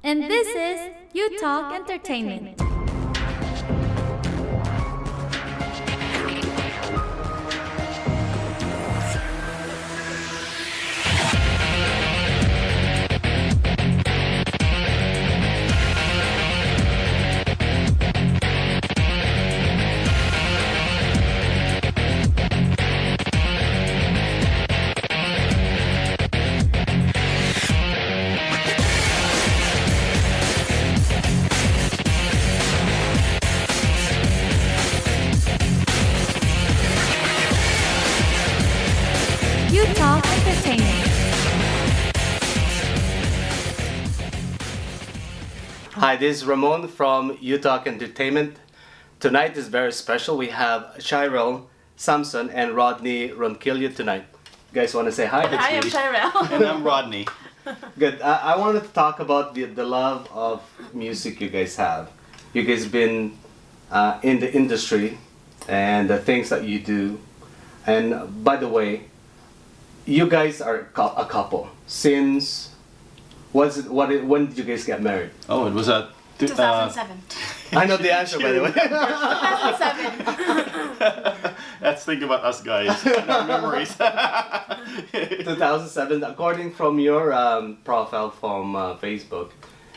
And this is uTOK Entertainment. uTOK Entertainment. Hi, this is Ramon from uTOK Entertainment. Tonight is very special. We have Chyrrel Samson and Rodney Ronquillo tonight. You guys want to say hi? Hi, I'm Chyrrel. And I'm Rodney. Good. I wanted to talk about the love of music you guys have. You guys been in the industry and the things that you do. And by the way, you guys are a couple since when did you guys get married? Oh, it was 2007. I know the answer, by the way. 2007. Let's think about us guys and our memories. 2007, according from your profile from Facebook,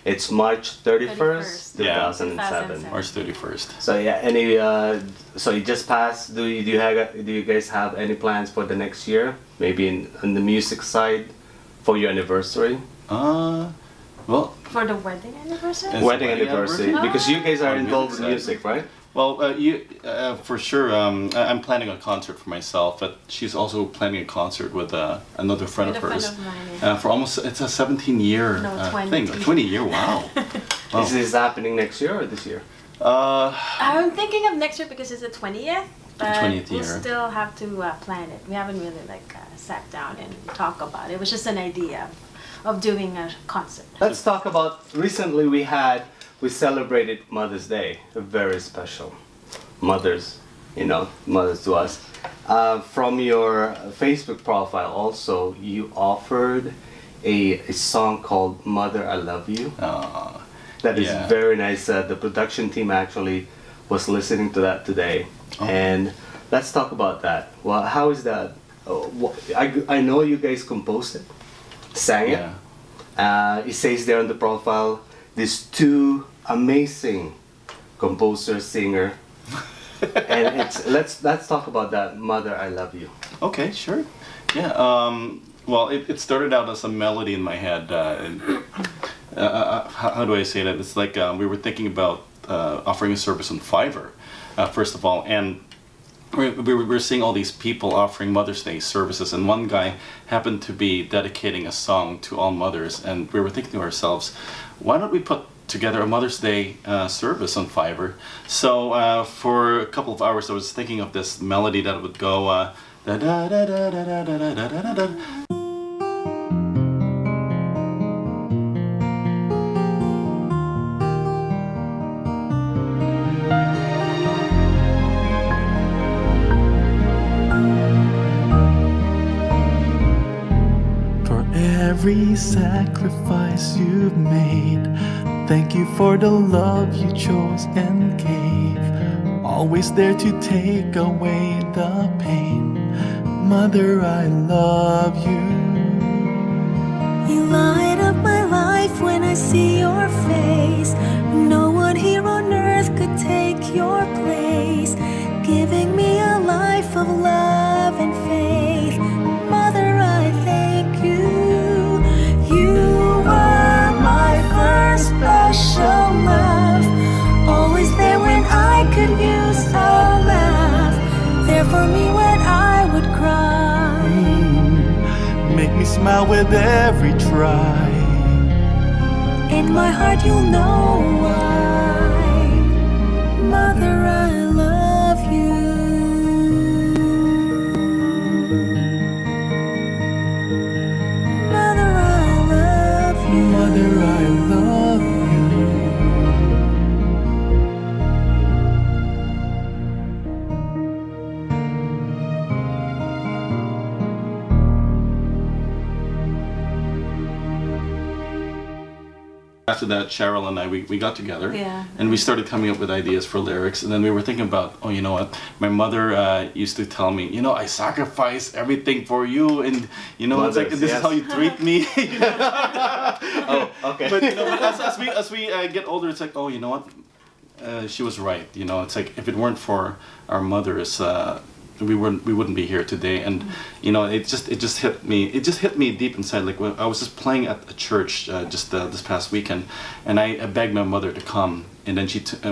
it's March 31st, 2007. 2007. March 31st. So yeah, so you just passed. Do you guys have any plans for the next year? Maybe in the music side for your anniversary? Well, For the wedding anniversary? Yes. Wedding wedding anniversary, anniversary? because you guys are On involved music with side. music, right? well, for sure. I'm planning a concert for myself, but she's also planning a concert with another friend With of a friend hers. of mine, yeah. For almost, it's a 17-year No, 20. thing. A 20-year, wow. Wow. Is this happening next year or this year? I'm thinking of next year because it's the 20th. But 20th we'll year. still have to plan it. We haven't really sat down and talk about it. It was just an idea of doing a concert. Let's talk about, recently we celebrated Mother's Day, very special. Mothers to us. From your Facebook profile also, you offered a song called Mother, I Love You. That is yeah. very nice. The production team actually was listening to that today. Oh. And let's talk about that. Well, how is that? I know you guys composed it, sang it. Yeah. It says there on the profile, these two amazing composer, singer, and let's talk about that. Mother, I Love You. Okay, sure. Yeah. Well, it started out as a melody in my head. How do I say that? It's like we were thinking about offering a service on Fiverr, first of all, and we were seeing all these people offering Mother's Day services, and one guy happened to be dedicating a song to all mothers, and we were thinking to ourselves, why don't we put together a Mother's Day service on Fiverr? So for a couple of hours I was thinking of this melody that would go da da da da da da da da da da. Every sacrifice you've made, thank you for the love you chose and gave. Always there to take away the pain. Mother, I love you. You light up my life when I see your face. No one here on earth could take your place, giving me a life of love and faith. Mother, I thank you. You were my first special love, always there when I could use a laugh, there for me when I would cry. Make me smile with every try. In my heart you'll know why. Mother, I love you. Mother, I love you. Mother, I love you. after that, Chyrrel and I, we got together, Yeah. and we started coming up with ideas for lyrics. And then we were thinking about, oh, you know what? My mother used to tell me, you know, I sacrifice everything for you, and you know, it's like Mothers, this yes. is how you treat me. You know? Oh, okay. But, you know, but as we get older, it's like, oh, you know what? She was right. You know, it's like if it weren't for our mothers, we wouldn't be here today. And you know, it just hit me. It just hit me deep inside. Like when I was just playing at a church just this past weekend, and I begged my mother to come. And then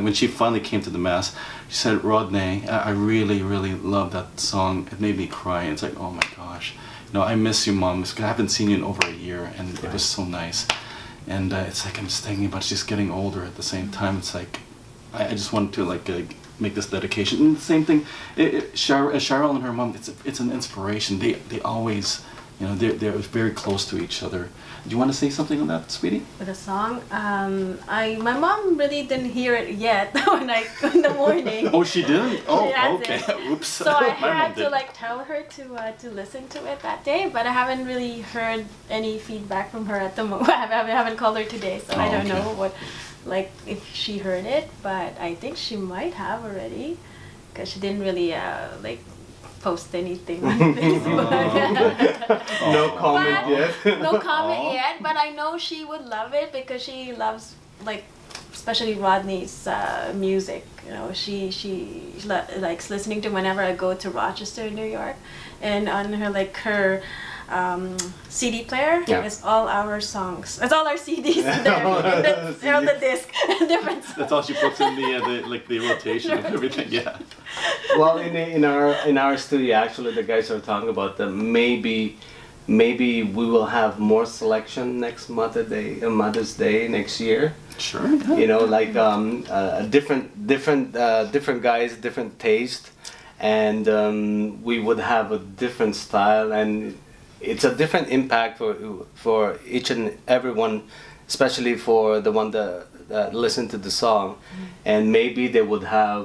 when she finally came to the mass, she said, "Rodney, I really, really love that song. It made me cry." And it's like, oh my gosh, you know, I miss you, Mom. I haven't seen you in over a year, and it was so nice. And it's like I'm just thinking about she's getting older at the same time. It's like I just wanted to like make this dedication. And the same thing, Chyrrel and her mom. It's an inspiration. They always, you know, they're very close to each other. Do you want to say something on that, sweetie? With a song, my mom really didn't hear it yet in the morning. Oh, she didn't. Oh, She hasn't. okay. Oops. So I My mom had to did. like tell her to listen to it that day, but I haven't really heard any feedback from her at the moment. I haven't called her today, so I Oh, don't okay. know what, like if she heard it, but I think she might have already, because she didn't really like post anything on Facebook. No comment yet. No comment Aw. yet, but I know she would love it because she loves, like, especially Rodney's music. You know, she likes listening to whenever I go to Rochester, New York, and on her CD player, Yeah. it's all our songs. It's all our CDs there. And that's on the disc. Different songs. That's all she puts in the rotation and everything. Yeah. Well, in our studio, actually, the guys are talking about that maybe we will have more selection next Mother's Day next year. Sure. Yeah. You know, like different guys, different taste, and we would have a different style, and it's a different impact for each and everyone, especially for the one that listen to the song, and maybe they would have.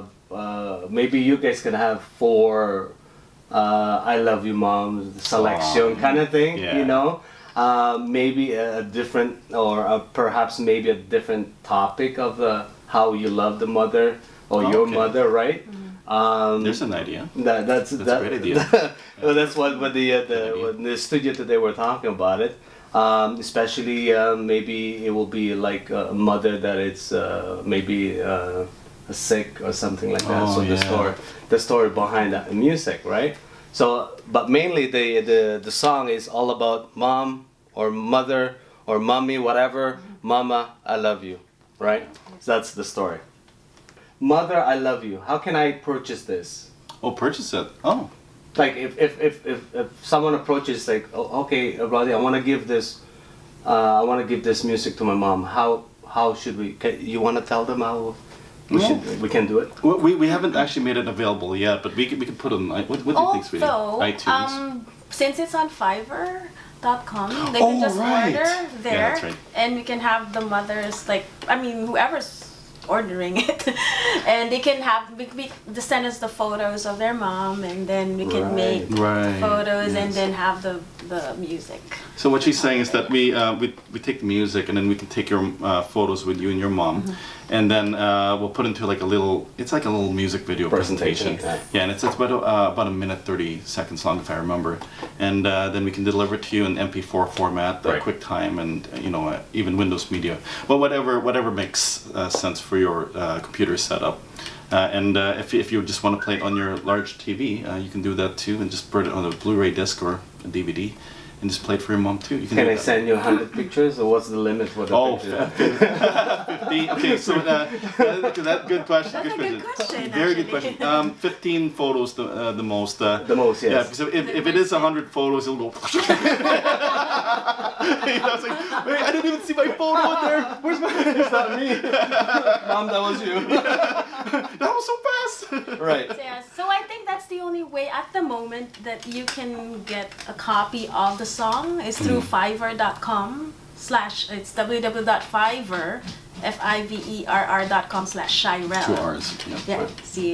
Maybe you guys can have 4 I Love You Mom selection kind of thing, Yeah. you know? Maybe a different, or perhaps maybe a different topic of how you love the mother or your Okay. mother, right? There's an idea. That's a great idea. Well, that's what the studio today we're talking about it. Especially maybe it will be like a mother that it's maybe sick or something like that. Oh, So yeah. the story behind that music, right? So, but mainly the song is all about mom or mother or mommy, whatever. Mama, I love you, right? So that's the story. Mother, I love you. How can I purchase this? Oh, purchase it. Oh. Like if someone approaches like, oh, okay, Rodney, I want to give this music to my mom. How should we? You want to tell them how we can do it? We haven't actually made it available yet, but we could put it on. What do you think, sweetie? Also, iTunes. since it's on Fiverr.com, they Oh, can just right. order there, Yeah, that's right. and we can have the mothers, like, I mean, whoever's ordering it, and they can have, they send us the photos of their mom, and then we can make Right. photos and Yes. then have the music. So what she's saying is that we take the music and then we can take your photos with you and your mom, and then we'll put into like a little. It's like a little music video presentation. Yeah, and it's about a minute 30 seconds long if I remember, and then we can deliver it to you in MP4 format, Right. QuickTime, and even Windows Media. Well, whatever makes sense for your computer setup. And if you just want to play it on your large TV, you can do that too, and just put it on a Blu-ray disc or a DVD, and just play it for your mom too. You Can do I that. send you 100 pictures, or what's the limit for the Oh, pictures? 50. Okay, so that good question. That's a good question, Very good actually. question. 15 photos, the most. The most, yes. Yeah, because if it is 100 photos, it'll go. You know, it's like, wait, I didn't even see my photo in there. Where's my? It's not me. Mom, that was you. That was so fast. Right. Yeah, so I think that's the only way at the moment that you can get a copy of the song is through Fiverr.com/ it's www.fiverr fiverr.com/Chyrrel. 2 hours. Yeah,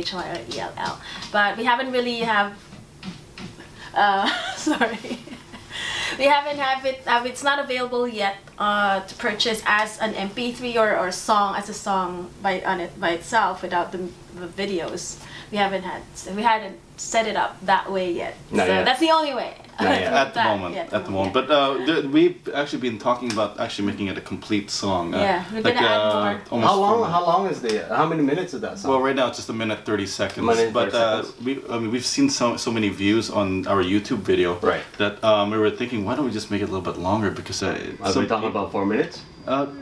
Chyrrell. But we haven't really sorry. We haven't have it. It's not available yet to purchase as an MP3 or song as a song by itself without the videos. We hadn't set it up that way yet. Not so yet. that's the only way. At the moment. But we've actually been talking about actually making it a complete song. Yeah, we're gonna add more. Almost How long? 4 minutes. How long is how many minutes is that song? Well, right now it's just a minute 30 seconds. Minute 30 but seconds. we've seen so many views on our YouTube video Right. that we were thinking, why don't we just make it a little bit longer? Because Are we talking about 4 minutes?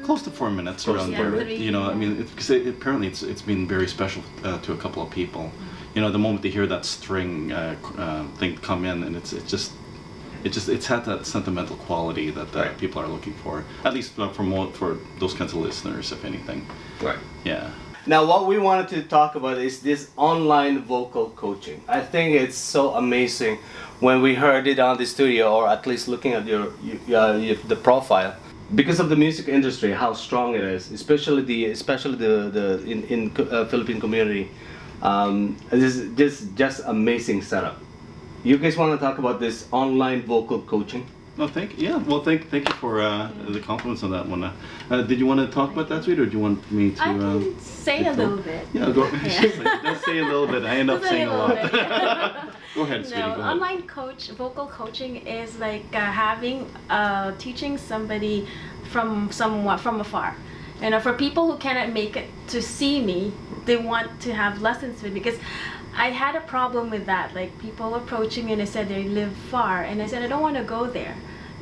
close to 4 minutes Close around to 4 there. minutes. You know, I mean, because apparently it's been very special to a couple of people. You know, the moment they hear that string thing come in, and it's had that sentimental quality that Right. people are looking for. At least for those kinds of listeners, if anything. Right. Yeah. Now, what we wanted to talk about is this online vocal coaching. I think it's so amazing when we heard it on the studio, or at least looking at the profile, because of the music industry, how strong it is, especially the in Philippine community. This is just amazing setup. You guys want to talk about this online vocal coaching? No, thank you for the compliments on that one. Did you want to talk about that, sweetie, or do you want me to? I can say a little bit. Yeah, go. Just say a little bit. I end up saying a lot. Go ahead, sweetie. No, Go ahead. online vocal coaching is like teaching somebody from afar. You know, for people who cannot make it to see me, they want to have lessons with me, because I had a problem with that. Like, people approaching me and they said they live far, and I said I don't want to go there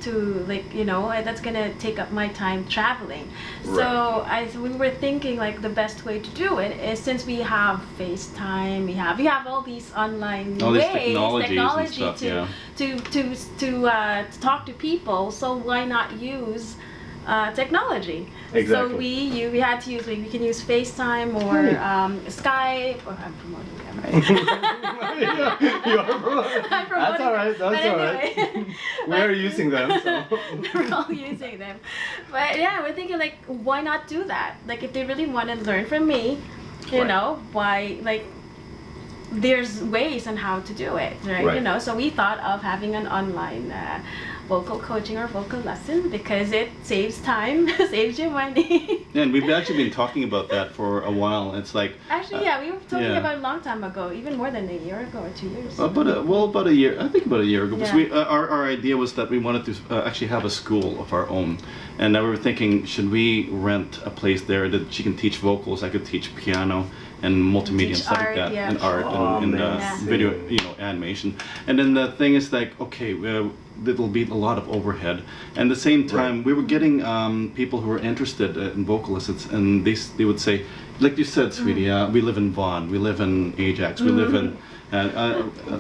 to, like, you know, that's gonna take up my time traveling. So we were thinking, like, the best way to do it is, since we have FaceTime, we have all these online All these ways, technologies and stuff, to talk to people. So why not use technology? Exactly. So we had to use, we can use FaceTime or Skype. Or I'm promoting them, right? You are promoting. I'm promoting That's all right. them. That's But all right. anyway. We're using them. So. We're all using them. But yeah, we're thinking, like, why not do that? Like, if they really want to learn from me, you Right. know, why, like, there's ways on how to do it, right? Right. You know, so we thought of having an online vocal coaching or vocal lesson, because it saves time, saves you money. Yeah, and we've actually been talking about that for a while. It's like Actually, yeah, we were talking yeah. about it a long time ago, even more than a year ago or 2 years. about a year. I think about a year ago. Because Yeah. our idea was that we wanted to actually have a school of our own, and we were thinking, should we rent a place there that she can teach vocals, I could teach piano and multimedia and Teach stuff like art, that, yeah. and art Oh, and amazing. video, you know, animation. And then the thing is, like, okay, it'll be a lot of overhead. And at the same time, we were getting people who were interested in vocal lessons, and they would say, like you said, sweetie, we live in Vaughan, we live in Ajax, we live in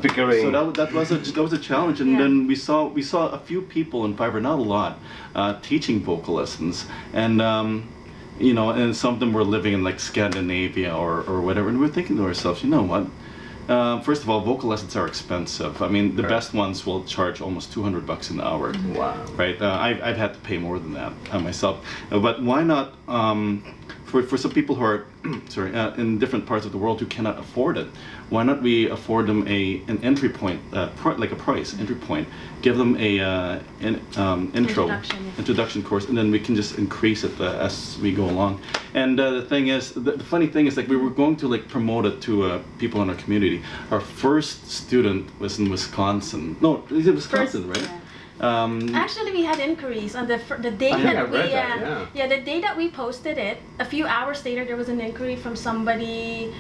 Pickering. So that was a challenge, and Yeah. then we saw a few people in Fiverr, not a lot, teaching vocal lessons, and you know, and some of them were living in, like, Scandinavia or whatever, and we were thinking to ourselves, you know what? First of all, vocal lessons are expensive. I mean, the Right. best ones will charge almost $200 an hour. Wow. Right? I've had to pay more than that myself. But why not, for some people who are sorry, in different parts of the world who cannot afford it, why not we afford them an entry point, like a price, entry point, give them an introduction course, and then we can just increase it as we go along. And the thing is, the funny thing is, like, we were going to, like, promote it to people in our community. Our first student was in Wisconsin. No, is it Wisconsin, First, right? yeah. Actually, we had inquiries on the day I think I that we read that, yeah. the day that we posted it. A few hours later, there was an inquiry from somebody.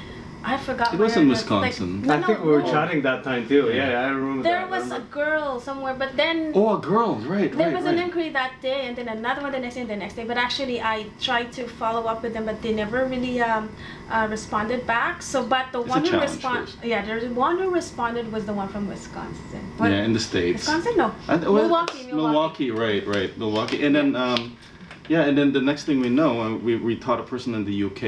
I forgot. It was where in it was. Wisconsin. No, I think we were no. chatting that time too. Yeah, I remember There that. was a girl somewhere, but then Oh, a girl, right, there was an right. inquiry that day, and then another one the next day, and the next day. But actually, I tried to follow up with them, but they never really responded back. So, but the It's a one who challenge responded, first. yeah, there's one who responded was the one from Wisconsin. What- Yeah, in the States. Wisconsin? No. Well, Milwaukee. it's Milwaukee, right, Milwaukee. And then, yeah, and then the next thing we know, we taught a person in the UK.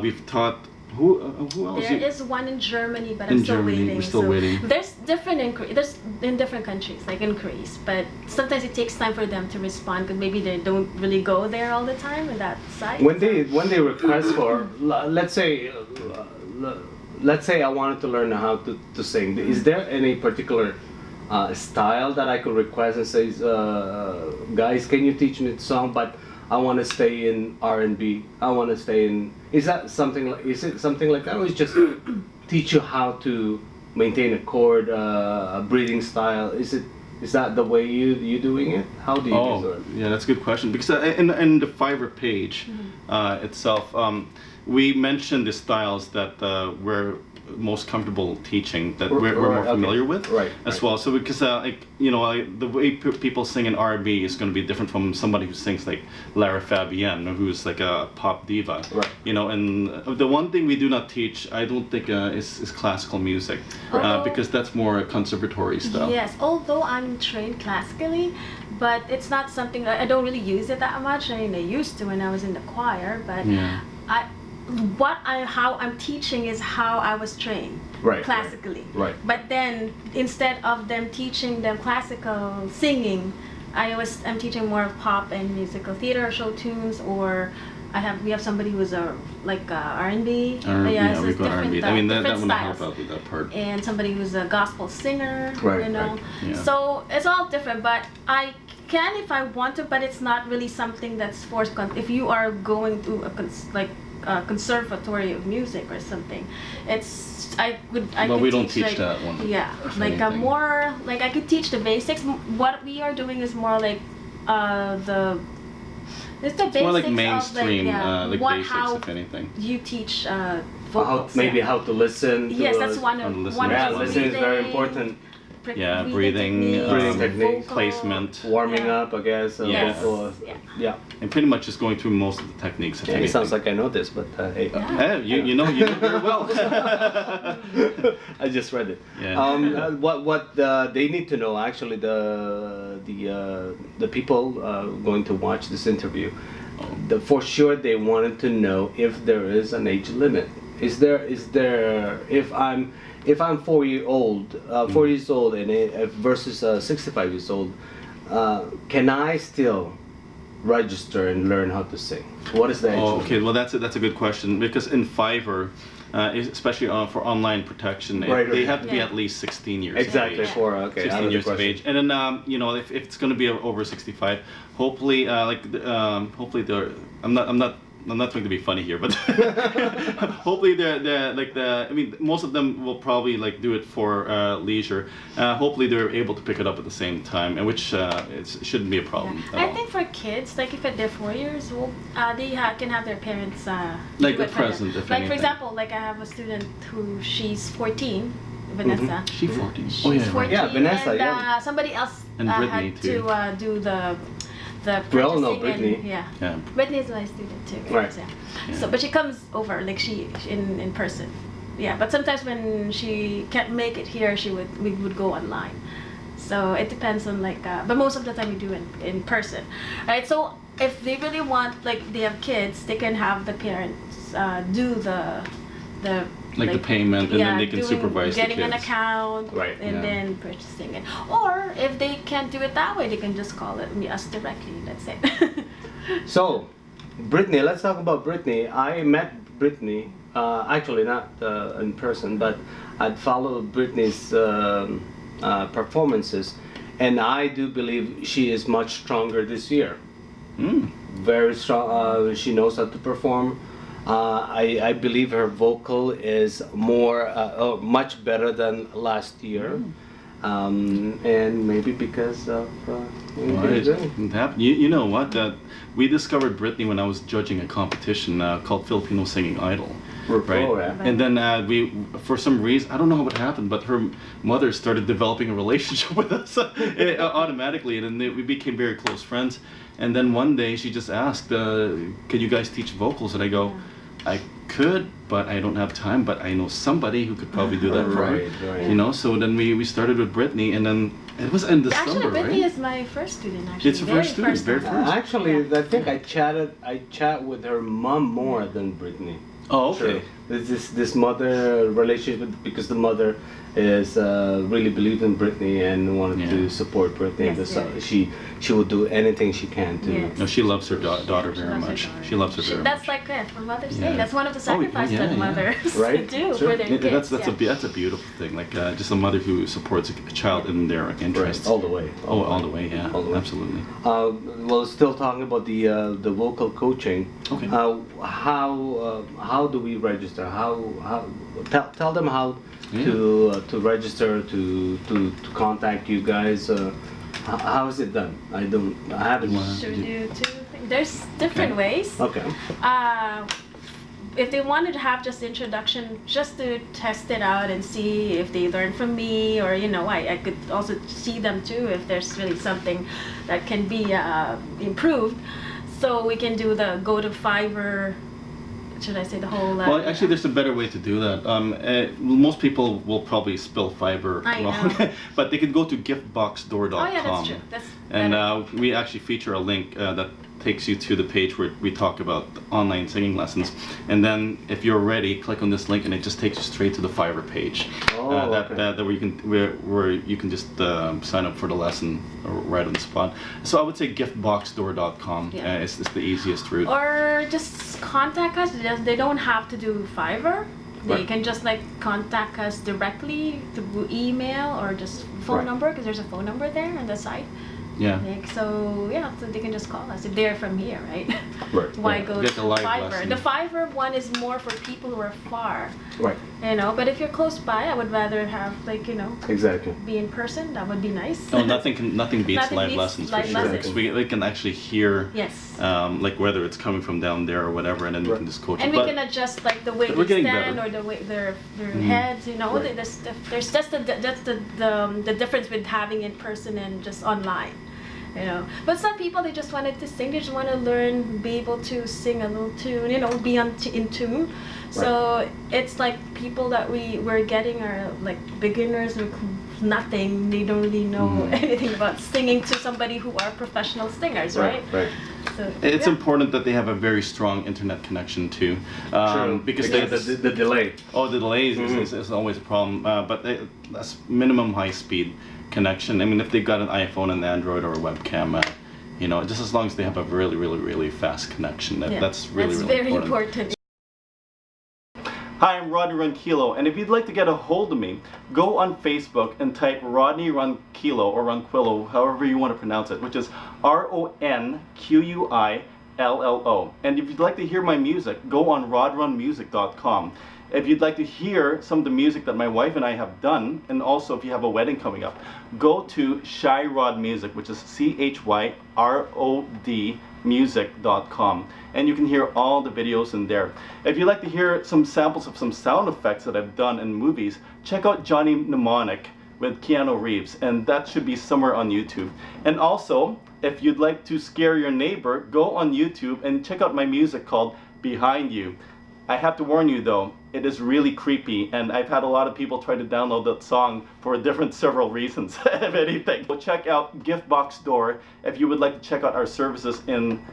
We've taught, who else? There is one in Germany, but In I'm still Germany, waiting. we're still So waiting. There's different inquiries. There's in different countries, like inquiries, but sometimes it takes time for them to respond, because maybe they don't really go there all the time in that site. When they request for, let's say I wanted to learn how to sing. Is there any particular style that I could request and say, guys, can you teach me the song? But I want to stay in R&B. I want to stay in. Is that something? Is it something like that, or is just teach you how to maintain a chord, a breathing style? Is that the way you doing it? How do you do it? Yeah, that's a good question. Because in the Fiverr page itself, we mentioned the styles that we're most comfortable teaching, that we're more familiar with, as well. So because like the way people sing in R&B is going to be different from somebody who sings like Lara Fabian, who's like a pop diva. And the one thing we do not teach, I don't think, is classical music, because that's more conservatory stuff. Yes, although I'm trained classically, but it's not something I don't really use it that much. I mean, I used to when I was in the choir, but how I'm teaching is how I was trained classically. But then instead of them teaching them classical singing, I'm teaching more of pop and musical theater show tunes, or we have somebody who's R&B. Yeah, we've got R&B. I mean, that different would help styles. out with that part. And somebody who's a gospel singer, Yeah. So it's all different, but I can if I want to, but it's not really something that's forced. If you are going to a conservatory of music or something, I could we don't teach teach that one. Yeah, anything. more like I could teach the basics. What we are doing is more like it's the basics More like of mainstream, basics, how if anything. you teach vocals. How to listen. Yes, that's one of listening is very important. Breathing techniques, placement, warming up, I guess. And pretty much just going through most of the techniques. It sounds like I know this, but hey. You know very well. I just read it. Yeah. What they need to know, actually, the people going to watch this interview, for sure they wanted to know if there is an age limit. Is there if I'm 4 years old, and versus 65 years old, can I still register and learn how to sing? What is the age limit? Okay, well that's a good question, because in Fiverr, especially for online protection, they have to be at least 16 years. Exactly, of age. 16 years of age, and then if it's going to be over 65, hopefully hopefully they're I'm not trying to be funny here, but hopefully I mean, most of them will probably do it for leisure. Hopefully they're able to pick it up at the same time, and which it shouldn't be a problem at all. I think for kids, if they're 4 years old, they can have their parents the present, if anything. for example, I have a student who she's 14, Vanessa. She's 14. She's 14. Yeah, Vanessa. And somebody else And Brittany, had too. to do the We all know purchasing Brittany. and Brittany is my student too. Right. So, but she comes over she in person. Yeah, but sometimes when she can't make it here, we would go online. So it depends on but most of the time we do in person, right? So if they really want, they have kids, they can have the parents do the the payment, and then they can supervise the kids. Getting an account, and then purchasing it. Or if they can't do it that way, they can just call us directly. That's it. So, Brittany, let's talk about Brittany. I met Brittany, actually not in person, but I'd followed Brittany's performances, and I do believe she is much stronger this year. Very strong. She knows how to perform. I believe her vocal is much better than last year, and maybe because of you know what? We discovered Brittany when I was judging a competition called Filipino Singing Idol. Right. And then we, for some reason, I don't know what happened, but her mother started developing a relationship with us automatically, and then we became very close friends. And then one day she just asked, "Can you guys teach vocals?" And I go, "I could, but I don't have time. But I know somebody who could probably do that for her." So then we started with Brittany, and then it was in December, actually, Brittany right? is my first student. Actually, It's her first student, very first. Actually, I think I chat with her mom more than Brittany. Oh, okay. this mother relationship, because the mother is really believed in Britney and wanted to support Britney. Yes, and she will do anything she can to. Yes. No, she loves her daughter very much. She loves her very That's much. like for Mother's Yeah. Day. That's one of the sacrifices yeah, that yeah. mothers Right? do Sure. for their Yeah, kids. that's a beautiful thing. Like just a mother who supports a child in their interests. All the way. All the way. Yeah, All the way. absolutely. Well, still talking about the vocal coaching. Okay. How do we register? How tell them how Yeah. to register to contact you guys. How is it done? I haven't. Should we do two things? There's different ways. Okay. If they wanted to have just introduction, just to test it out and see if they learn from me, or I could also see them too if there's really something that can be improved. So we can do go to Fiverr. Should I say the whole? Well, actually, there's a better way to do that. Most people will probably spell Fiverr I wrong, know. but they could go to giftboxdoor.com. Oh yeah, that's true. That's And better. we actually feature a link that takes you to the page where we talk about online singing lessons. And then if you're ready, click on this link and it just takes you straight to the Fiverr page. Oh, okay. That where you can just sign up for the lesson right on the spot. So I would say giftboxdoor.com Yeah. is the easiest route. Or just contact us. They don't have to do Fiverr. They Right. can just contact us directly through email or just phone Right. number, because there's a phone number there on the site. Yeah. So they can just call us if they're from here, right? Right. Why Right. go Get to the live Fiverr? lesson. The Fiverr one is more for people who are far, Right. But if you're close by, I would rather have Exactly. be in person. That would be nice. Oh, nothing beats Nothing live beats lessons live for sure. lessons. Because we can actually hear, Yes. like whether it's coming from down there or whatever, and then we Right. can just coach And it. we But can adjust the way but we're they getting stand better. or the way their Mhm. heads. Right. There's just the difference with having in person and just online. But some people, they just wanted to sing. They just want to learn, be able to sing a little tune. Be in tune. So it's like people that we're getting are like beginners with nothing. They don't really know anything about singing to somebody who are professional singers, right? Right. So, it's yeah. important that they have a very strong internet connection too, True. because the delay. the delays is always a problem. But that's minimum high speed connection. I mean, if they've got an iPhone, an Android, or a webcam, just as long as they have a really, really, really fast connection, that's really, really very important. Hi, I'm Rodney Ronquillo, and if you'd like to get a hold of me, go on Facebook and type Rodney Ronquillo or Ronquillo, however you want to pronounce it, which is RONQUILLO. And if you'd like to hear my music, go on rodrunmusic.com. If you'd like to hear some of the music that my wife and I have done, and also if you have a wedding coming up, go to Chyrrel Music, which is CHYROD music.com, and you can hear all the videos in there. If you'd like to hear some samples of some sound effects that I've done in movies, check out Johnny Mnemonic with Keanu Reeves, and that should be somewhere on YouTube. And also, if you'd like to scare your neighbor, go on YouTube and check out my music called Behind You. I have to warn you though, it is really creepy, and I've had a lot of people try to download that song for several reasons, if anything. So check out Giftbox Door if you would like to check out our services in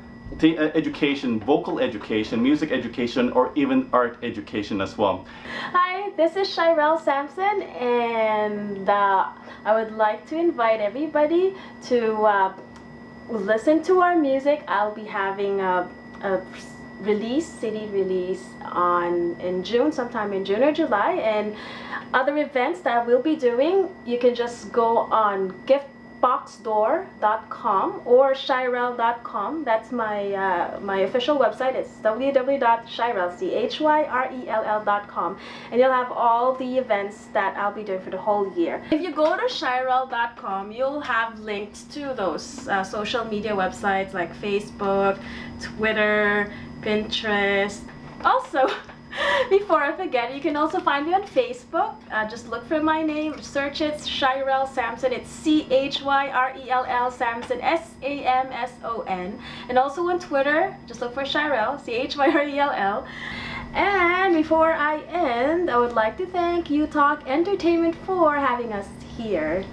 education, vocal education, music education, or even art education as well. Hi, this is Chyrrel Samson, and I would like to invite everybody to listen to our music. I'll be having a CD release in June, sometime in June or July, and other events that we'll be doing. You can just go on giftboxdoor.com or chyrrel.com. That's my official website. It's www.chyrrel.com, and you'll have all the events that I'll be doing for the whole year. If you go to chyrrel.com, you'll have links to those social media websites like Facebook, Twitter, Pinterest. Also, before I forget, you can also find me on Facebook. Just look for my name, search it, Chyrrel Samson. It's CHYRELL Samson, SAMSON. And also on Twitter, just look for Chyrrel, CHYRELL. And before I end, I would like to thank uTOK Entertainment for having us here.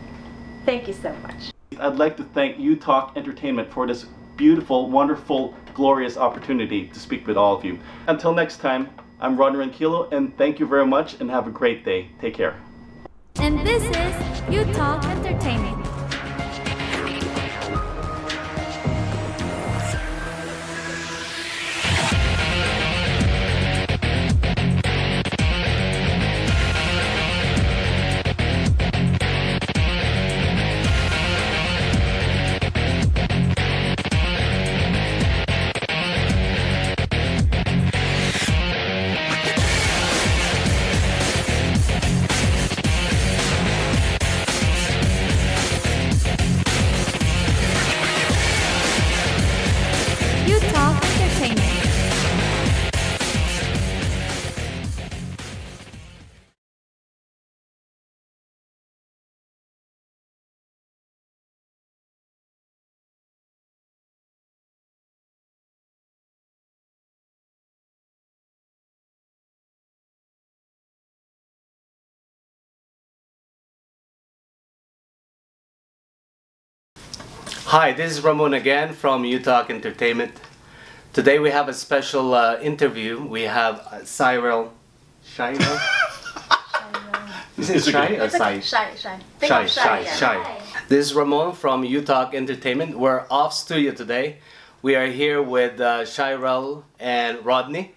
Thank you so much. I'd like to thank uTOK Entertainment for this beautiful, wonderful, glorious opportunity to speak with all of you. Until next time, I'm Rodney Ronquillo, and thank you very much, and have a great day. Take care. And this is uTOK Entertainment. uTOK Entertainment. Hi, this is Ramon again from uTOK Entertainment. Today we have a special interview. We have Chyrrel. Chyrrel? Is it Shy or It's okay. Sai? Shy. Think of shy. Yeah. Shy. This is Ramon from uTOK Entertainment. We're off studio today. We are here with Chyrrel and Rodney.